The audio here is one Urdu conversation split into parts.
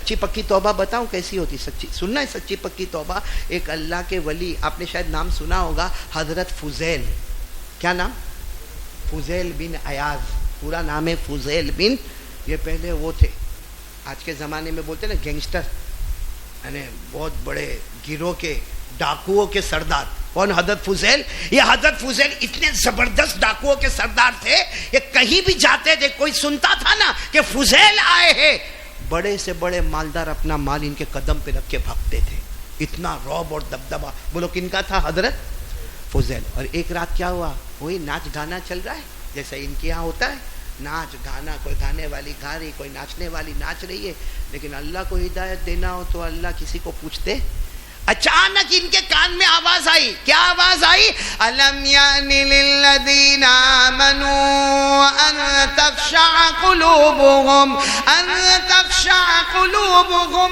سچی پکی توبہ بتاؤں کیسی ہوتی سچی؟ سننا ہے سچی پکی توبہ؟ ایک اللہ کے ولی، آپ نے شاید نام سنا ہوگا، حضرت فضیل. کیا نام؟ فضیل بن عیاض، پورا نام ہے فضیل بن. یہ پہلے وہ تھے، آج کے زمانے میں بولتے ہیں نا گینگسٹر، یعنی بہت بڑے گروہ کے ڈاکوؤں کے سردار. کون؟ حضرت فضیل. یہ حضرت فضیل اتنے زبردست ڈاکوؤں کے سردار تھے، یہ کہیں بھی جاتے تھے، کوئی سنتا تھا نا کہ فضیل آئے ہیں، بڑے سے بڑے مالدار اپنا مال ان کے قدم پہ رکھ کے بھاگتے تھے. اتنا رعب اور دبدبا. بولو کن کا تھا؟ حضرت فضیل. اور ایک رات کیا ہوا؟ وہی ناچ گانا چل رہا ہے جیسا ان کے یہاں ہوتا ہے، ناچ گانا، کوئی گانے والی گا رہی، کوئی ناچنے والی ناچ رہی ہے. لیکن اللہ کو ہدایت دینا ہو تو اللہ کسی کو پوچھتے. اچانک ان کے کان میں آواز آئی. کیا آواز آئی؟ الم یان للذین آمنوا ان تخشع قلوبهم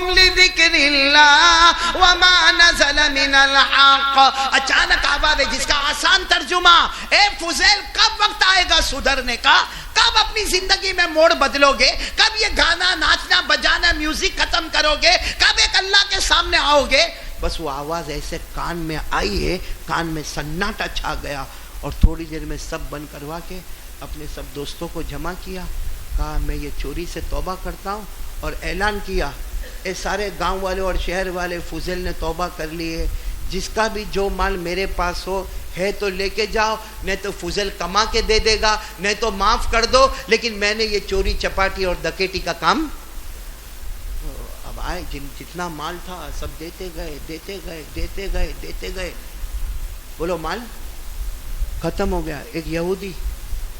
لذکر اللہ وما نزل من الحق. اچانک آواز ہے جس کا آسان ترجمہ، اے فضیل کب وقت آئے گا سدھرنے کا؟ کب اپنی زندگی میں موڑ بدلو گے؟ کب یہ گانا، ناچنا، بجانا، میوزک ختم کرو گے؟ کب ایک اللہ کے سامنے آؤ گے؟ بس وہ آواز ایسے کان میں آئی ہے، کان میں سناٹا چھا گیا. اور تھوڑی دیر میں سب بند کروا کے اپنے سب دوستوں کو جمع کیا، کہا میں یہ چوری سے توبہ کرتا ہوں. اور اعلان کیا، اے سارے گاؤں والے اور شہر والے، فضیل نے توبہ کر لی ہے، جس کا بھی جو مال میرے پاس ہو ہے تو لے کے جاؤ، نہیں تو فضیل کما کے دے دے گا، نہیں تو معاف کر دو، لیکن میں نے یہ چوری چپاٹی اور ڈکیٹی کا کام. اب آئے جتنا مال تھا سب دیتے گئے. بولو مال ختم ہو گیا. ایک یہودی،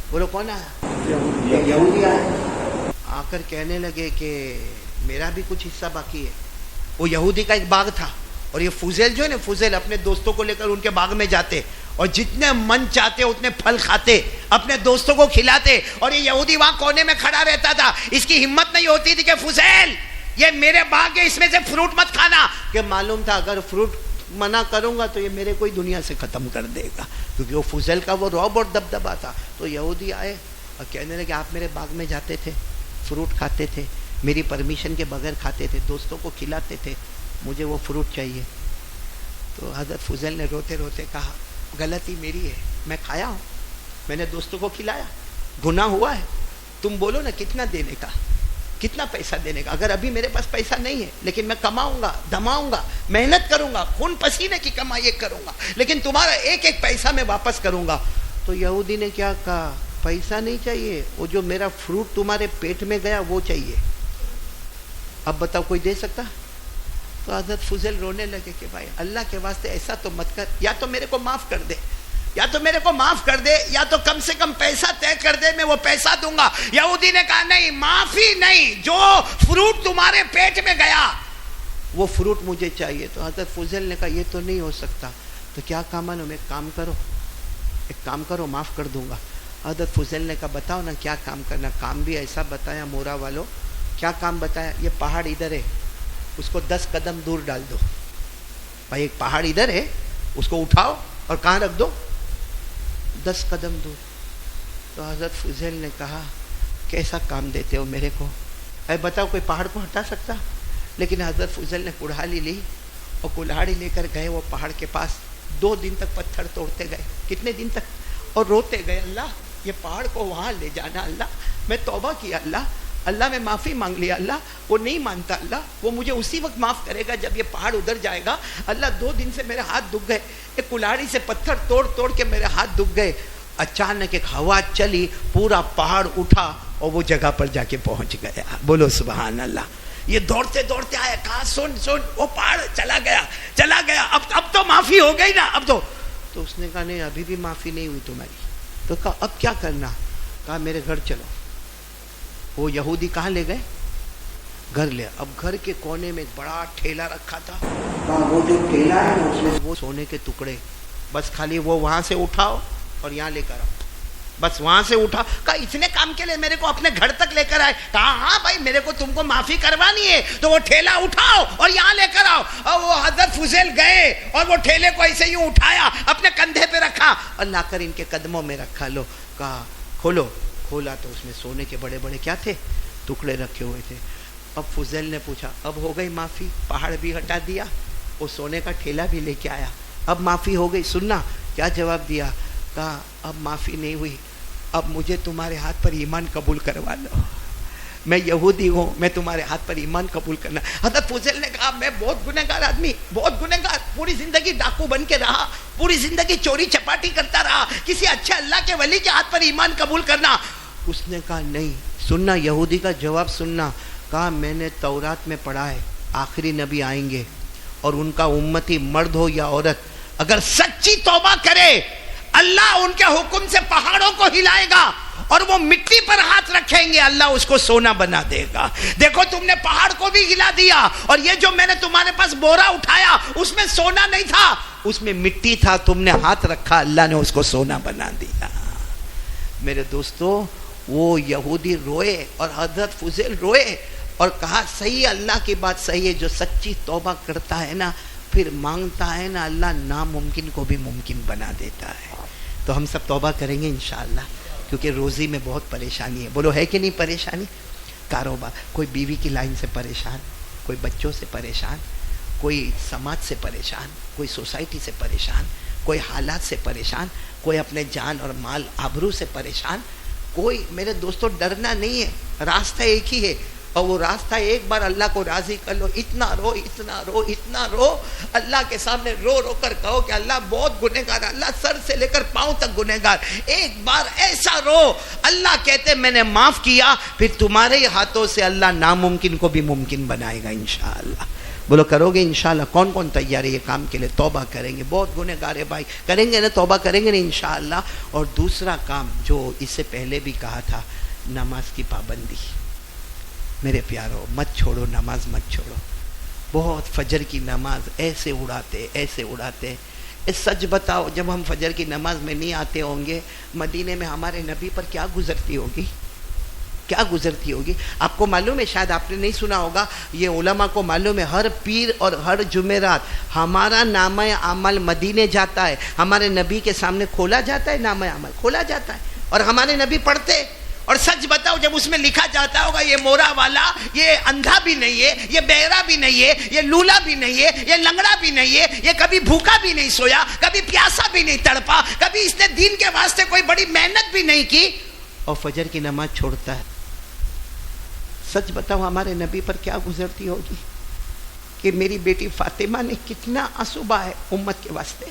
بولو کون آیا؟ یہودی آیا، آ کر کہنے لگے کہ میرا بھی کچھ حصہ باقی ہے. وہ یہودی کا ایک باغ تھا، اور یہ فضیل جو ہے نا، فضیل اپنے دوستوں کو لے کر ان کے باغ میں جاتے اور جتنے من چاہتے اتنے پھل کھاتے، اپنے دوستوں کو کھلاتے. اور یہ یہودی وہاں کونے میں کھڑا رہتا تھا. اس کی ہمت نہیں ہوتی تھی کہ فضیل یہ میرے باغ ہے، اس میں سے فروٹ مت کھانا، کہ معلوم تھا اگر فروٹ منع کروں گا تو یہ میرے کوئی دنیا سے ختم کر دے گا، کیونکہ وہ فضیل کا وہ رعب اور دبدبا تھا. تو یہودی آئے اور کہنے لگے آپ میرے باغ میں جاتے تھے، فروٹ کھاتے تھے، میری پرمیشن کے بغیر کھاتے تھے، دوستوں کو کھلاتے تھے، مجھے وہ فروٹ چاہیے. تو حضرت فضیل نے روتے روتے کہا غلطی میری ہے، میں کھایا ہوں، میں نے دوستوں کو کھلایا، گناہ ہوا ہے. تم بولو نا کتنا دینے کا، کتنا پیسہ دینے کا. اگر ابھی میرے پاس پیسہ نہیں ہے، لیکن میں کماؤں گا، دماؤں گا، محنت کروں گا، خون پسینے کی کمائی کروں گا، لیکن تمہارا ایک ایک پیسہ میں واپس کروں گا. تو یہودی نے کیا کہا؟ پیسہ نہیں چاہیے، وہ جو میرا فروٹ تمہارے پیٹ میں گیا وہ چاہیے. اب بتاؤ کوئی دے سکتا؟ تو حضرت فضیل رونے لگے کہ بھائی اللہ کے واسطے ایسا تو مت کر، یا تو میرے کو معاف کر دے، یا تو میرے کو معاف کر دے، یا تو کم سے کم پیسہ طے کر دے، میں وہ پیسہ دوں گا. یہودی نے کہا نہیں، معافی نہیں، جو فروٹ تمہارے پیٹ میں گیا وہ فروٹ مجھے چاہیے. تو حضرت فضیل نے کہا یہ تو نہیں ہو سکتا. تو کیا کام معلوم، ایک کام کرو معاف کر دوں گا. حضرت فضیل نے کہا بتاؤ نا کیا کام کرنا. کام بھی ایسا بتایا مورا والوں. کیا کام بتایا؟ یہ پہاڑ ادھر ہے، اس کو 10 قدم دور ڈال دو. بھائی ایک پہاڑ ادھر ہے، اس کو اٹھاؤ اور کہاں رکھ دو؟ 10 قدم دور. تو حضرت فضیل نے کہا کیسا کام دیتے ہو میرے کو، اے بتاؤ کوئی پہاڑ کو ہٹا سکتا؟ لیکن حضرت فضیل نے کڑھالی لی اور کلہاڑی لے کر گئے وہ پہاڑ کے پاس. 2 دن تک پتھر توڑتے گئے. کتنے دن تک؟ اور روتے گئے، اللہ یہ پہاڑ کو وہاں لے جانا، اللہ میں توبہ کیا، اللہ میں معافی مانگ لیا، اللہ وہ نہیں مانتا، اللہ وہ مجھے اسی وقت معاف کرے گا جب یہ پہاڑ ادھر جائے گا. اللہ 2 دن سے میرے ہاتھ دکھ گئے، ایک کلاڑی سے پتھر توڑ کے میرے ہاتھ دکھ گئے. اچانک ایک ہوا چلی، پورا پہاڑ اٹھا اور وہ جگہ پر جا کے پہنچ گیا. بولو سبحان اللہ. یہ دوڑتے آیا، کہا سن وہ پہاڑ چلا گیا، اب تو معافی ہو گئی نا، اب تو اس نے کہا نہیں ابھی بھی معافی نہیں ہوئی تمہاری. تو کہا اب کیا کرنا؟ کہا میرے گھر چلو. وہ یہودی کہاں لے گئے؟ گھر لے. اب گھر کے کونے میں ایک بڑا ٹھیلا رکھا تھا. وہ جو ٹھیلا ہے اس میں وہ سونے کے ٹکڑے، بس خالی وہ وہاں سے اٹھاؤ اور یہاں لے کر آؤ. بس وہاں سے اٹھا. کہا اتنے کام کے لیے میرے کو اپنے گھر تک لے کر آئے؟ کہا ہاں بھائی میرے کو تم کو معافی کروانی ہے تو وہ ٹھیلا اٹھاؤ اور یہاں لے کر آؤ. اور وہ حضرت فضیل گئے اور وہ ٹھیلے کو ایسے یوں اٹھایا، اپنے کندھے پہ رکھا اور لا کر ان کے قدموں میں رکھا. لو کہا کھولا تو اس میں سونے کے بڑے بڑے کیا تھے؟ ٹکڑے رکھے ہوئے تھے. اب فضیل نے پوچھا اب ہو گئی معافی؟ پہاڑ بھی ہٹا دیا، وہ سونے کا ٹھیلا بھی لے کے آیا، اب معافی ہو گئی؟ سننا کیا جواب دیا، کہا اب معافی نہیں ہوئی، اب مجھے تمہارے ہاتھ پر ایمان قبول کروا لو، میں یہودی ہوں، میں تمہارے ہاتھ پر ایمان قبول کرنا۔ حضرت فضیل نے کہا میں بہت گنہگار آدمی، بہت گنہگار، پوری زندگی ڈاکو بن کے رہا، پوری زندگی چوری چپاٹی کرتا رہا، کسی اچھے اللہ کے ولی کے ہاتھ پر ایمان قبول کرنا۔ اس نے کہا نہیں، سننا یہودی کا جواب سننا، کہا میں نے تورات میں پڑھا ہے آخری نبی آئیں گے اور ان کا امتی مرد ہو یا عورت اگر سچی توبہ کرے اللہ ان کے حکم سے پہاڑوں کو ہلائے گا اور وہ مٹی پر ہاتھ رکھیں گے اللہ اس کو سونا بنا دے گا۔ دیکھو تم نے پہاڑ کو بھی ہلا دیا اور یہ جو میں نے تمہارے پاس بورا اٹھایا اس میں سونا نہیں تھا، اس میں مٹی تھا، تم نے ہاتھ رکھا اللہ نے اس کو سونا بنا دیا۔ میرے دوستو وہ یہودی روئے اور حضرت فضیل روئے اور کہا صحیح، اللہ کی بات صحیح ہے، جو سچی توبہ کرتا ہے نا پھر مانگتا ہے نا اللہ ناممکن کو بھی ممکن بنا دیتا ہے۔ تو ہم سب توبہ کریں گے انشاءاللہ، کیونکہ روزی میں بہت پریشانی ہے، بولو ہے کہ نہیں پریشانی؟ کاروبار، کوئی بیوی کی لائن سے پریشان، کوئی بچوں سے پریشان، کوئی سماج سے پریشان، کوئی سوسائٹی سے پریشان، کوئی حالات سے پریشان، کوئی اپنے جان اور مال آبرو سے پریشان، کوئی میرے دوستوں ڈرنا نہیں ہے، راستہ ایک ہی ہے اور وہ راستہ ایک بار اللہ کو راضی کر لو، اتنا رو اتنا رو اتنا رو، اللہ کے سامنے رو رو کر کہو کہ اللہ بہت گنہگار، اللہ سر سے لے کر پاؤں تک گنہگار، ایک بار ایسا رو، اللہ کہتے میں نے معاف کیا، پھر تمہارے ہاتھوں سے اللہ ناممکن کو بھی ممکن بنائے گا انشاءاللہ۔ بولو کرو گے انشاءاللہ؟ کون کون تیار ہے یہ کام کے لیے؟ توبہ کریں گے، بہت گنہگار ہے بھائی، کریں گے نا توبہ کریں گے نا انشاءاللہ۔ اور دوسرا کام جو اس سے پہلے بھی کہا تھا، نماز کی پابندی۔ میرے پیارو مت چھوڑو، نماز مت چھوڑو۔ بہت فجر کی نماز ایسے اڑاتے۔ سچ بتاؤ جب ہم فجر کی نماز میں نہیں آتے ہوں گے مدینے میں ہمارے نبی پر کیا گزرتی ہوگی؟ کیا گزرتی ہوگی؟ آپ کو معلوم ہے، شاید آپ نے نہیں سنا ہوگا، یہ علماء کو معلوم ہے، ہر پیر اور ہر جمعرات ہمارا نامہ عمل مدینے جاتا ہے، ہمارے نبی کے سامنے کھولا جاتا ہے، نامہ عمل کھولا جاتا ہے اور ہمارے نبی پڑھتے۔ اور سچ بتاؤ جب اس میں لکھا جاتا ہوگا یہ مورا والا، یہ اندھا بھی نہیں ہے، یہ بہرا بھی نہیں ہے، یہ لولا بھی نہیں ہے، یہ لنگڑا بھی نہیں ہے، یہ کبھی بھوکا بھی نہیں سویا، کبھی پیاسا بھی نہیں تڑپا، کبھی اس نے دین کے واسطے کوئی بڑی محنت بھی نہیں کی اور فجر کی نماز چھوڑتا ہے۔ سچ بتاؤ ہمارے نبی پر کیا گزرتی ہوگی کہ میری بیٹی فاطمہ نے کتنا آنسو بہائے امت کے واسطے۔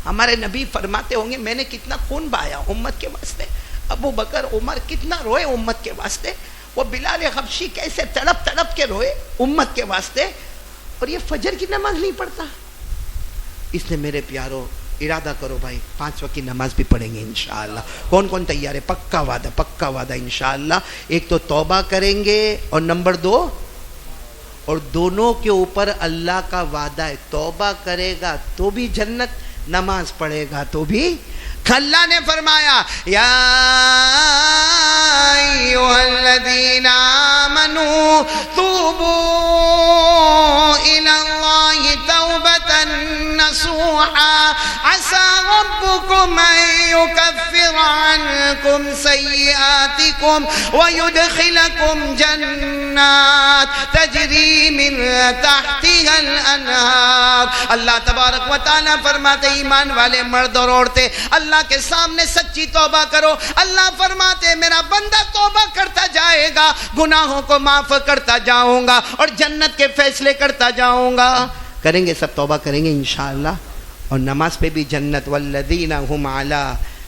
ہمارے نبی فرماتے ہوں گے میں نے کتنا خون بہایا امت کے واسطے، ابو بکر عمر کتنا روئے امت کے واسطے، وہ بلال حبشی کیسے تڑپ تڑپ کے روئے امت کے واسطے، اور یہ فجر کی نماز نہیں پڑھتا۔ اس نے میرے پیارو ارادہ کرو بھائی 5 وقت کی نماز بھی پڑھیں گے انشاءاللہ۔ کون کون تیار ہے؟ پکا وعدہ انشاءاللہ۔ ایک تو توبہ کریں گے اور نمبر 2 اور دونوں کے اوپر اللہ کا وعدہ ہے، توبہ کرے گا تو بھی جنت، نماز پڑھے گا تو بھی۔ اللہ نے فرمایا یا ایھا الذین آمنوا توبوا الی اللہ توبۃ نصوحا عسى ربكم ان يكفر عنكم سيئاتكم ويدخلكم جنات تجری من تحتها الانہار۔ اللہ تبارک و تعالیٰ فرماتے ایمان والے مرد اور عورتیں اللہ کے سامنے سچی توبہ کرو، اللہ فرماتے میرا بندہ توبہ کرتا جائے گا، گناہوں کو معاف کرتا جاؤں گا اور جنت کے فیصلے کرتا جاؤں گا۔ کریں گے سب توبہ کریں گے انشاءاللہ، اور نماز پہ بھی جنت۔ والذین هم علی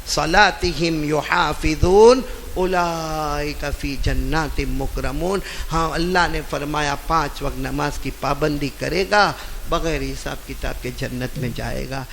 صلاتهم یحافظون اولئک فی جنات مکرمون۔ ہاں اللہ نے فرمایا 5 وقت نماز کی پابندی کرے گا بغیر حساب کتاب کے جنت میں جائے گا۔